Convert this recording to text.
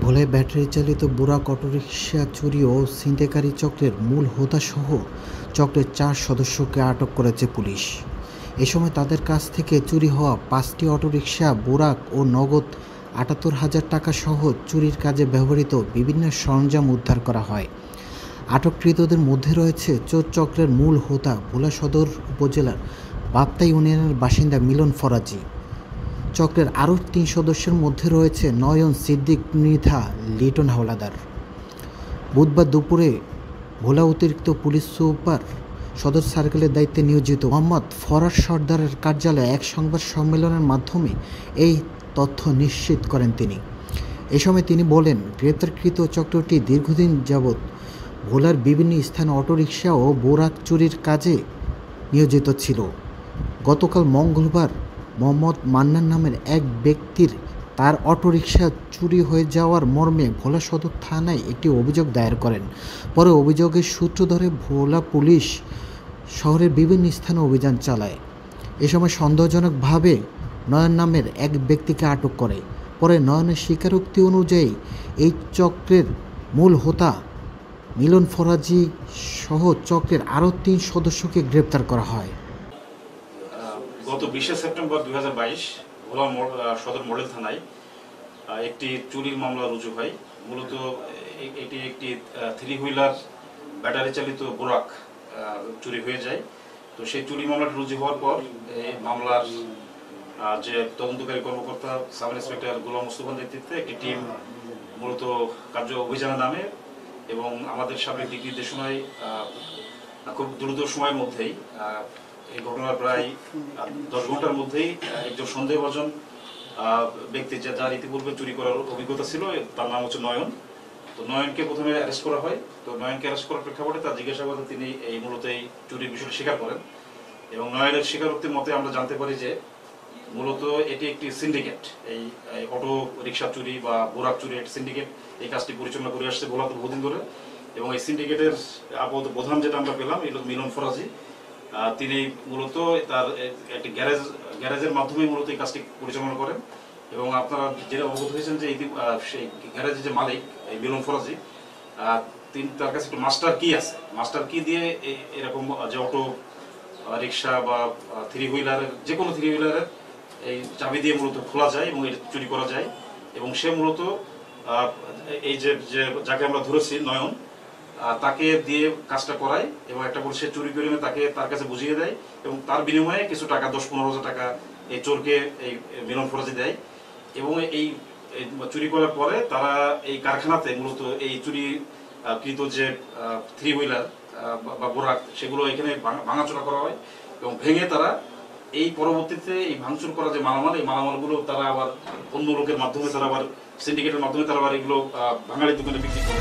ভোলায় ব্যাটারি চালিত বুরাক অটোরিকশা চুরি ও ছিনতাইকারী চক্রের মূল হোতাসহ চক্রের 4 সদস্যকে আটক করেছে পুলিশ। এ সময় তাদের কাছ থেকে চুরি হওয়া 5টি অটোরিকশা, বুরাক ও নগদ ৭৮,০০০ টাকা সহ চুরির কাজে ব্যবহৃত বিভিন্ন সরঞ্জাম উদ্ধার করা হয়। আটককৃতদের মধ্যে রয়েছে চোর চক্রের মূল হোতা ভোলা সদর উপজেলার বাপ্তা ইউনিয়নের বাসিন্দা মিলন ফরাজি। চক্রের আরও 3 সদস্যের মধ্যে রয়েছে নয়ন, সিদ্দিক, মৃধা, লিটন হাওলাদার। বুধবার দুপুরে ভোলা অতিরিক্ত পুলিশ সুপার সদর সার্কেলের দায়িত্বে নিয়োজিত মোহাম্মদ ফরাজ সর্দারের কার্যালয়ে এক সংবাদ সম্মেলনের মাধ্যমে এই তথ্য নিশ্চিত করেন তিনি। এ সময় তিনি বলেন, গ্রেপ্তারকৃত চক্রটি দীর্ঘদিন যাবৎ ভোলার বিভিন্ন স্থানে অটোরিকশা ও বোরাক চুরির কাজে নিয়োজিত ছিল। গতকাল মঙ্গলবার মোহাম্মদ মান্নান নামের এক ব্যক্তির তার অটোরিকশা চুরি হয়ে যাওয়ার মর্মে ভোলা সদর থানায় একটি অভিযোগ দায়ের করেন। পরে অভিযোগের সূত্র ধরে ভোলা পুলিশ শহরের বিভিন্ন স্থানে অভিযান চালায়। এ সময় সন্দেহজনকভাবে নয়ন নামের এক ব্যক্তিকে আটক করে। পরে নয়নের স্বীকারোক্তি অনুযায়ী এই চক্রের মূল হোতা মিলন ফরাজি সহ চক্রের আরও 3 সদস্যকে গ্রেপ্তার করা হয়। গত 20 সেপ্টেম্বর 2022 ভোলা সদর মডেল থানায় একটি চুরির মামলা রুজু হয়। মূলত এটি একটি 3 হুইলার ব্যাটারি চালিত বোরাক চুরি হয়ে যায়। তো সেই চুরি মামলাটি রুজু হওয়ার পর এই মামলার যে তদন্তকারী কর্মকর্তা সাব ইন্সপেক্টর গোলাম মুস্তফার নেতৃত্বে একটি টিম মূলত কার্য অভিযানের নামে এবং আমাদের সাবেক দিক নির্দেশনায় খুব দ্রুত সময়ের মধ্যেই এই ঘটনার প্রায় 10 ঘন্টার মধ্যেই একজন সন্দেহভাজন ব্যক্তি যার ইতিপূর্বে চুরি করার অভিজ্ঞতা ছিল, তার নাম হচ্ছে নয়ন। তো নয়নকে প্রথমে অ্যারেস্ট করা হয়। তো নয়নকে অ্যারেস্ট করার প্রেক্ষাপটে তার জিজ্ঞাসাবাদে তিনি মূলত এই চুরির বিষয়টি স্বীকার করেন এবং নয়নের স্বীকারোক্তির মতে আমরা জানতে পারি যে মূলত এটি একটি সিন্ডিকেট, এই অটো রিক্সা চুরি বা বোরাক চুরি একটি সিন্ডিকেট এই কাজটি পরিচালনা করে আসছে ভোলাতে বহুদিন ধরে। এবং এই সিন্ডিকেটের আপাতত প্রধান যেটা আমরা পেলাম এলো মিলন ফরাজি। তিনি মূলত তার একটি গ্যারেজের মাধ্যমে মূলত এই কাজটি পরিচালনা করেন এবং আপনারা যেটা অবগত হয়েছেন যে সেই গ্যারেজের যে মালিক এই মিলন ফরাজি, তিনি তার কাছে একটু মাস্টার কি আছে, মাস্টার কি দিয়ে এরকম যে অটো রিক্সা বা 3 হুইলারের যে কোনো 3 হুইলারের এই চাবি দিয়ে মূলত খোলা যায় এবং এটা চুরি করা যায়। এবং সে মূলত এই যে যাকে আমরা ধরেছি নয়ন, তাকে দিয়ে কাজটা করায় এবং একটা করে সে চুরি করে তাকে তার কাছে বুঝিয়ে দেয় এবং তার বিনিময়ে কিছু টাকা 10-15 হাজার টাকা এই চোরকে এই মিলন ফরাজি দেয়। এবং এই চুরি করার পরে তারা এই কারখানাতে মূলত এই চুরি কৃত যে 3 হুইলার বা বোরাক সেগুলো এখানে ভাঙাচোরা করা হয় এবং ভেঙে তারা এই পরবর্তীতে এই ভাঙচুর করা যে মালামাল, এই মালামালগুলো তারা আবার অন্য লোকের মাধ্যমে, তারা আবার সিন্ডিকেটের মাধ্যমে তারা আবার এগুলো বাঙালি দোকানে বিক্রি করে।